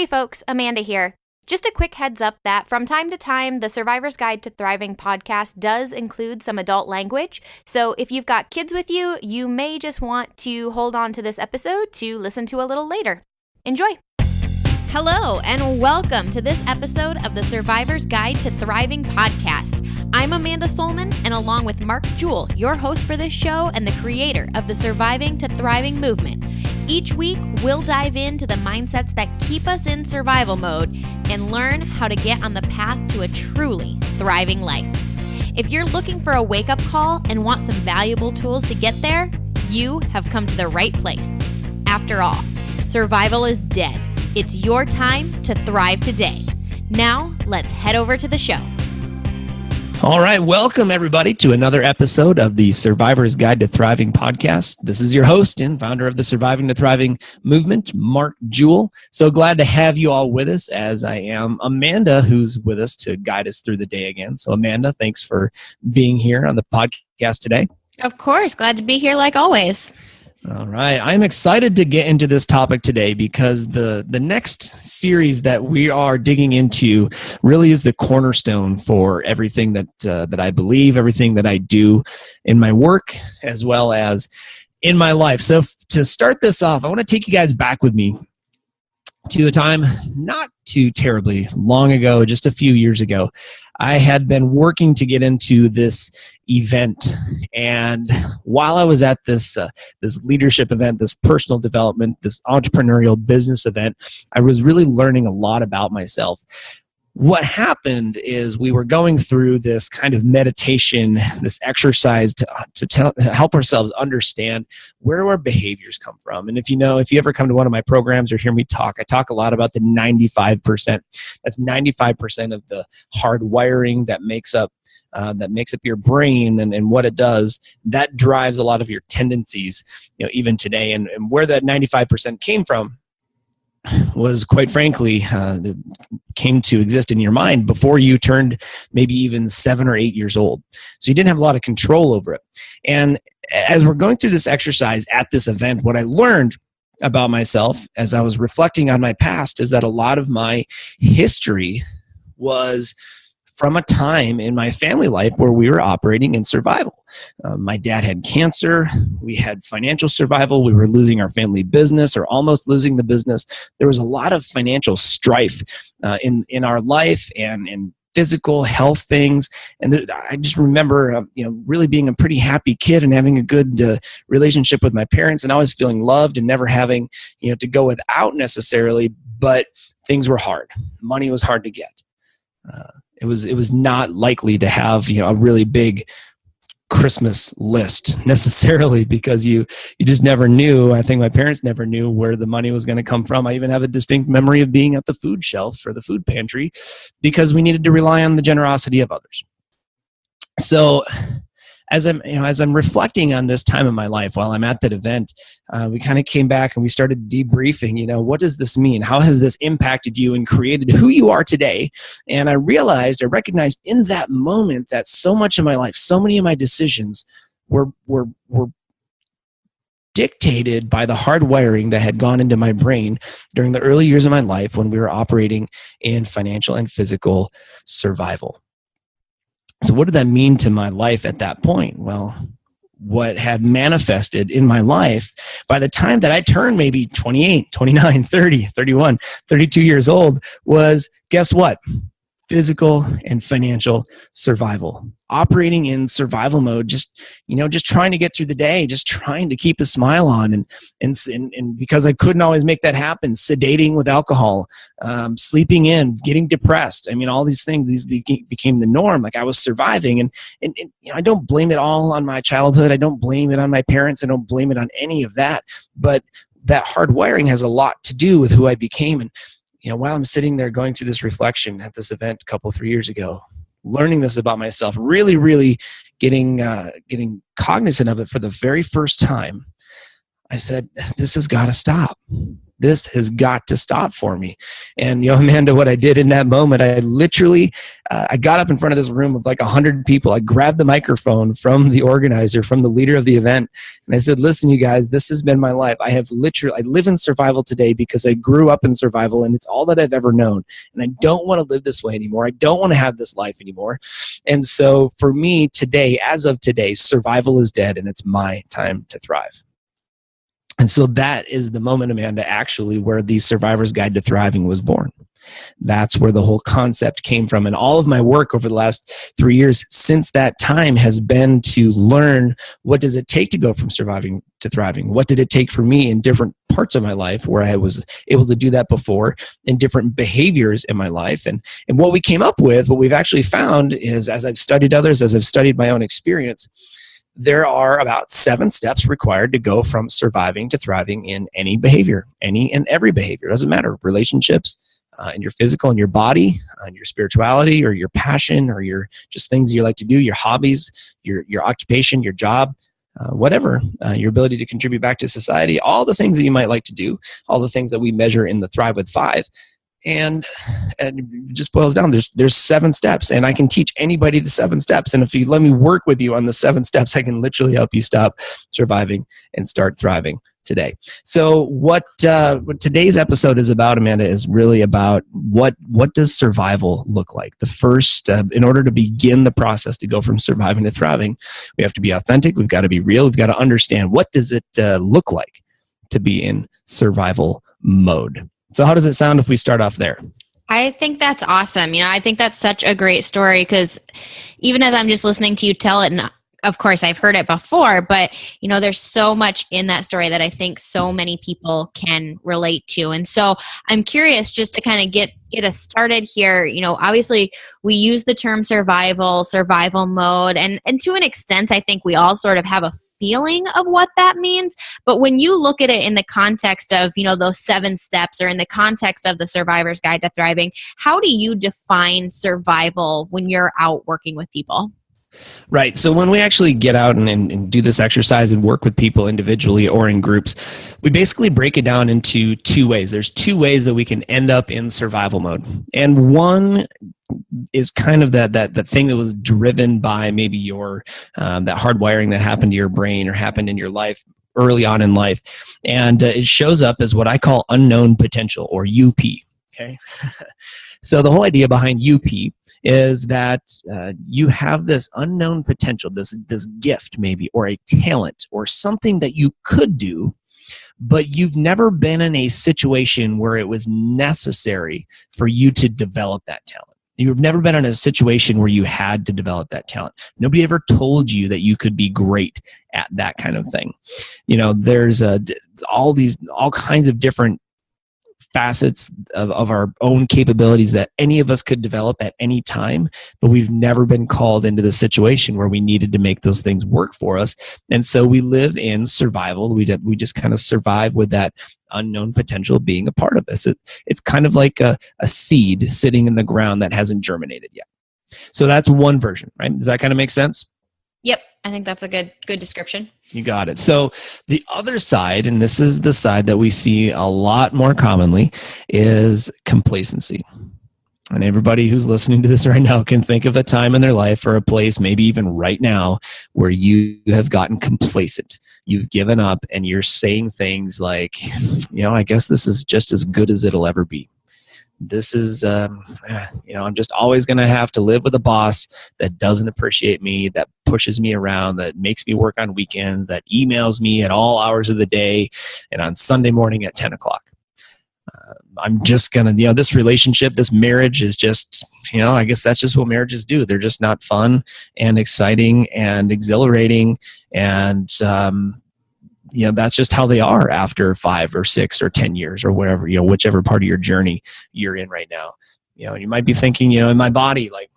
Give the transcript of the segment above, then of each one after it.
Hey folks, Amanda here. Just a quick heads up that from time to time, the Survivor's Guide to Thriving podcast does include some adult language. So if you've got kids with you, you may just want to hold on to this episode to listen to a little later. Enjoy. Hello, and welcome to this episode of the Survivor's Guide to Thriving podcast. I'm Amanda Solman, and along with Mark Jewell, your host for this show and the creator of the Surviving to Thriving movement. Each week, we'll dive into the mindsets that keep us in survival mode and learn how to get on the path to a truly thriving life. If you're looking for a wake-up call and want some valuable tools to get there, you have come to the right place. After all, survival is dead. It's your time to thrive today. Now, let's head over to the show. All right, welcome everybody to another episode of the Survivor's Guide to Thriving podcast. This is your host and founder of the Surviving to Thriving movement, Mark Jewell. So glad to have you all with us, as I am Amanda, who's with us to guide us through the day again. So Amanda, thanks for being here on the podcast today. Of course, glad to be here like always. All right. I'm excited to get into this topic today because the next series that we are digging into really is the cornerstone for everything that I believe, everything that I do in my work as well as in my life. So to start this off, I want to take you guys back with me to a time not too terribly long ago, just a few years ago. I had been working to get into this event, and while I was at this leadership event, this personal development, this entrepreneurial business event, I was really learning a lot about myself. What happened is we were going through this kind of meditation, this exercise to help ourselves understand where our behaviors come from. And if you ever come to one of my programs or hear me talk, I talk a lot about the 95%. That's 95% of the hardwiring that makes up your brain and what it does. That drives a lot of your tendencies, even today. And where that 95% came from was, quite frankly, came to exist in your mind before you turned maybe even 7 or 8 years old. So you didn't have a lot of control over it. And as we're going through this exercise at this event, what I learned about myself as I was reflecting on my past is that a lot of my history was from a time in my family life where we were operating in survival. My dad had cancer. We had financial survival. We were losing our family business or almost losing the business. There was a lot of financial strife in our life and in physical health things. And I just remember, really being a pretty happy kid and having a good relationship with my parents and always feeling loved and never having, to go without necessarily, but things were hard. Money was hard to get. It was not likely to have a really big Christmas list necessarily because you just never knew. I think my parents never knew where the money was going to come from. I even have a distinct memory of being at the food shelf or the food pantry because we needed to rely on the generosity of others. So as I'm reflecting on this time in my life while I'm at that event, we kind of came back and we started debriefing, what does this mean? How has this impacted you and created who you are today? And I recognized in that moment that so much of my life, so many of my decisions were dictated by the hardwiring that had gone into my brain during the early years of my life when we were operating in financial and physical survival. So what did that mean to my life at that point? Well, what had manifested in my life by the time that I turned maybe 28, 29, 30, 31, 32 years old was, guess what? Physical and financial survival. Operating in survival mode, just trying to get through the day, just trying to keep a smile on. And because I couldn't always make that happen, sedating with alcohol, sleeping in, getting depressed. I mean, all these things, these became the norm. Like I was surviving. And I don't blame it all on my childhood. I don't blame it on my parents. I don't blame it on any of that. But that hardwiring has a lot to do with who I became. And while I'm sitting there going through this reflection at this event a 3 years ago, learning this about myself, really, really getting cognizant of it for the very first time, I said, this has got to stop. This has got to stop for me. And, Amanda, what I did in that moment, I literally, I got up in front of this room of like 100 people. I grabbed the microphone from the organizer, from the leader of the event. And I said, listen, you guys, this has been my life. I live in survival today because I grew up in survival and it's all that I've ever known. And I don't want to live this way anymore. I don't want to have this life anymore. And so for me today, as of today, survival is dead and it's my time to thrive. And so that is the moment, Amanda, actually where the Survivor's Guide to Thriving was born. That's where the whole concept came from. And all of my work over the last 3 years since that time has been to learn, what does it take to go from surviving to thriving? What did it take for me in different parts of my life where I was able to do that before, in different behaviors in my life? And what we came up with, what we've actually found is, as I've studied others, as I've studied my own experience, there are about 7 steps required to go from surviving to thriving in any behavior, any and every behavior. It doesn't matter. Relationships, in your physical and your body, and your spirituality or your passion or your just things you like to do, your hobbies, your occupation, your job, whatever, your ability to contribute back to society, all the things that you might like to do, all the things that we measure in the Thrive with 5. And it just boils down. There's 7 steps, and I can teach anybody the 7 steps. And if you let me work with you on the 7 steps, I can literally help you stop surviving and start thriving today. So what today's episode is about, Amanda, is really about what does survival look like? The first, in order to begin the process to go from surviving to thriving, we have to be authentic. We've got to be real. We've got to understand, what does it look like to be in survival mode? So how does it sound if we start off there? I think that's awesome. I think that's such a great story, because even as I'm just listening to you tell it, and of course I've heard it before, but there's so much in that story that I think so many people can relate to. And so I'm curious, just to kind of get us started here. Obviously we use the term survival mode, and to an extent I think we all sort of have a feeling of what that means. But when you look at it in the context of those 7 steps, or in the context of the Survivor's Guide to Thriving, how do you define survival when you're out working with people? Right. So when we actually get out and do this exercise and work with people individually or in groups, we basically break it down into 2 ways. There's 2 ways that we can end up in survival mode. And one is kind of that thing that was driven by maybe your that hardwiring that happened to your brain or happened in your life early on in life. And it shows up as what I call unknown potential, or UP. Okay. So the whole idea behind UP is that you have this unknown potential, this gift maybe, or a talent, or something that you could do, but you've never been in a situation where it was necessary for you to develop that talent. You've never been in a situation where you had to develop that talent. Nobody ever told you that you could be great at that kind of thing. There's all kinds of different facets of our own capabilities that any of us could develop at any time, but we've never been called into the situation where we needed to make those things work for us. And so we live in survival. We just kind of survive with that unknown potential being a part of us. It's kind of like a seed sitting in the ground that hasn't germinated yet. So that's one version, right? Does that kind of make sense? Yep. I think that's a good description. You got it. So the other side, and this is the side that we see a lot more commonly, is complacency. And everybody who's listening to this right now can think of a time in their life, or a place, maybe even right now, where you have gotten complacent. You've given up and you're saying things like, I guess this is just as good as it'll ever be. This is, I'm just always going to have to live with a boss that doesn't appreciate me, that pushes me around, that makes me work on weekends, that emails me at all hours of the day and on Sunday morning at 10 o'clock. I'm just going to, this relationship, this marriage is just, I guess that's just what marriages do. They're just not fun and exciting and exhilarating. And, that's just how they are after 5 or 6 or 10 years or whatever, whichever part of your journey you're in right now. You might be thinking, in my body, like,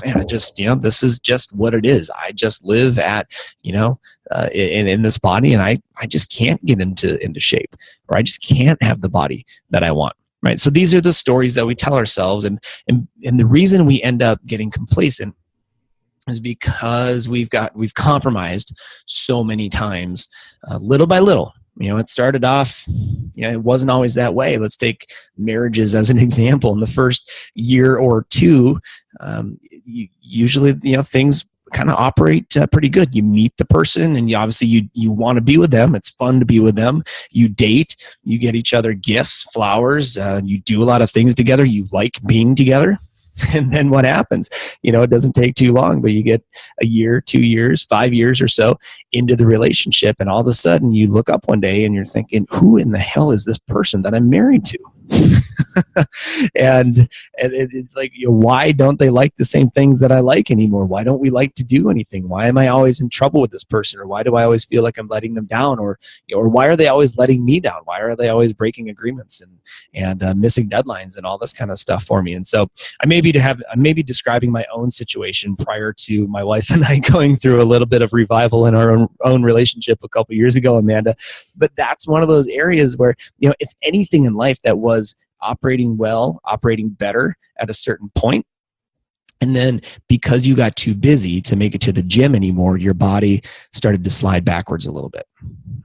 man, I just, this is just what it is. I just live at, in this body, and I just can't get into shape, or I just can't have the body that I want. Right. So these are the stories that we tell ourselves. And the reason we end up getting complacent is because we've compromised so many times, little by little, It started off, it wasn't always that way. Let's take marriages as an example. In the first year or two, usually, things kind of operate pretty good. You meet the person, and you want to be with them. It's fun to be with them. You date, you get each other gifts, flowers, you do a lot of things together. You like being together. And then what happens? It doesn't take too long, but you get a year, 2 years, 5 years or so into the relationship, and all of a sudden you look up one day and you're thinking, who in the hell is this person that I'm married to? and it's like, why don't they like the same things that I like anymore? Why don't we like to do anything? Why am I always in trouble with this person? Or why do I always feel like I'm letting them down? Or why are they always letting me down? Why are they always breaking agreements and missing deadlines and all this kind of stuff for me? And so I may be describing my own situation prior to my wife and I going through a little bit of revival in our own relationship a couple years ago, Amanda. But that's one of those areas where, it's anything in life that was operating well, operating better at a certain point. And then because you got too busy to make it to the gym anymore, your body started to slide backwards a little bit,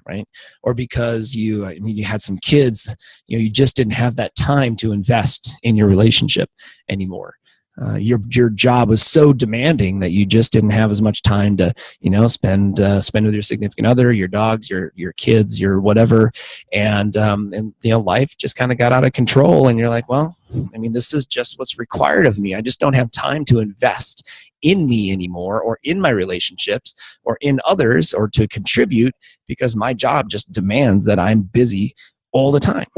right? Or because you had some kids, you just didn't have that time to invest in your relationship anymore. Your job was so demanding that you just didn't have as much time to spend with your significant other, your dogs, your kids, your whatever, and life just kind of got out of control. And you're like, well, this is just what's required of me. I just don't have time to invest in me anymore, or in my relationships, or in others, or to contribute, because my job just demands that I'm busy all the time.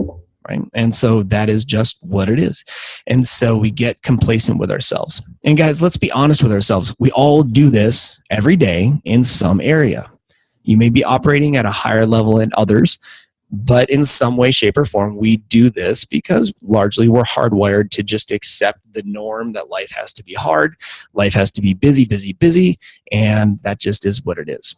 Right? And so that is just what it is. And so we get complacent with ourselves. And guys, let's be honest with ourselves. We all do this every day in some area. You may be operating at a higher level than others, but in some way, shape, or form, we do this because largely we're hardwired to just accept the norm that life has to be hard, life has to be busy, busy, busy, and that just is what it is.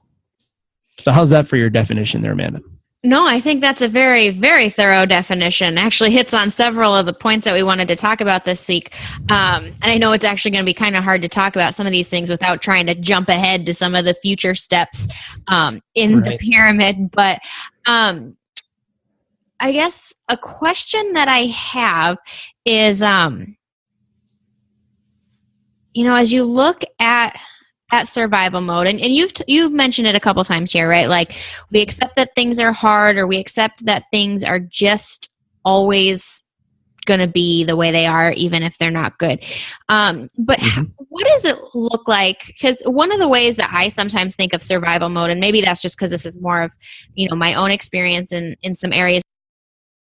So how's that for your definition there, Amanda? No, I think that's a very, very thorough definition. Actually hits on several of the points that we wanted to talk about this week. And I know it's actually going to be kind of hard to talk about some of these things without trying to jump ahead to some of the future steps in the pyramid. But I guess a question that I have is, as you look at survival mode, and you've mentioned it a couple times here, right? Like, we accept that things are hard, or we accept that things are just always going to be the way they are, even if they're not good. But what does it look like? Because one of the ways that I sometimes think of survival mode, and maybe that's just because this is more of my own experience in some areas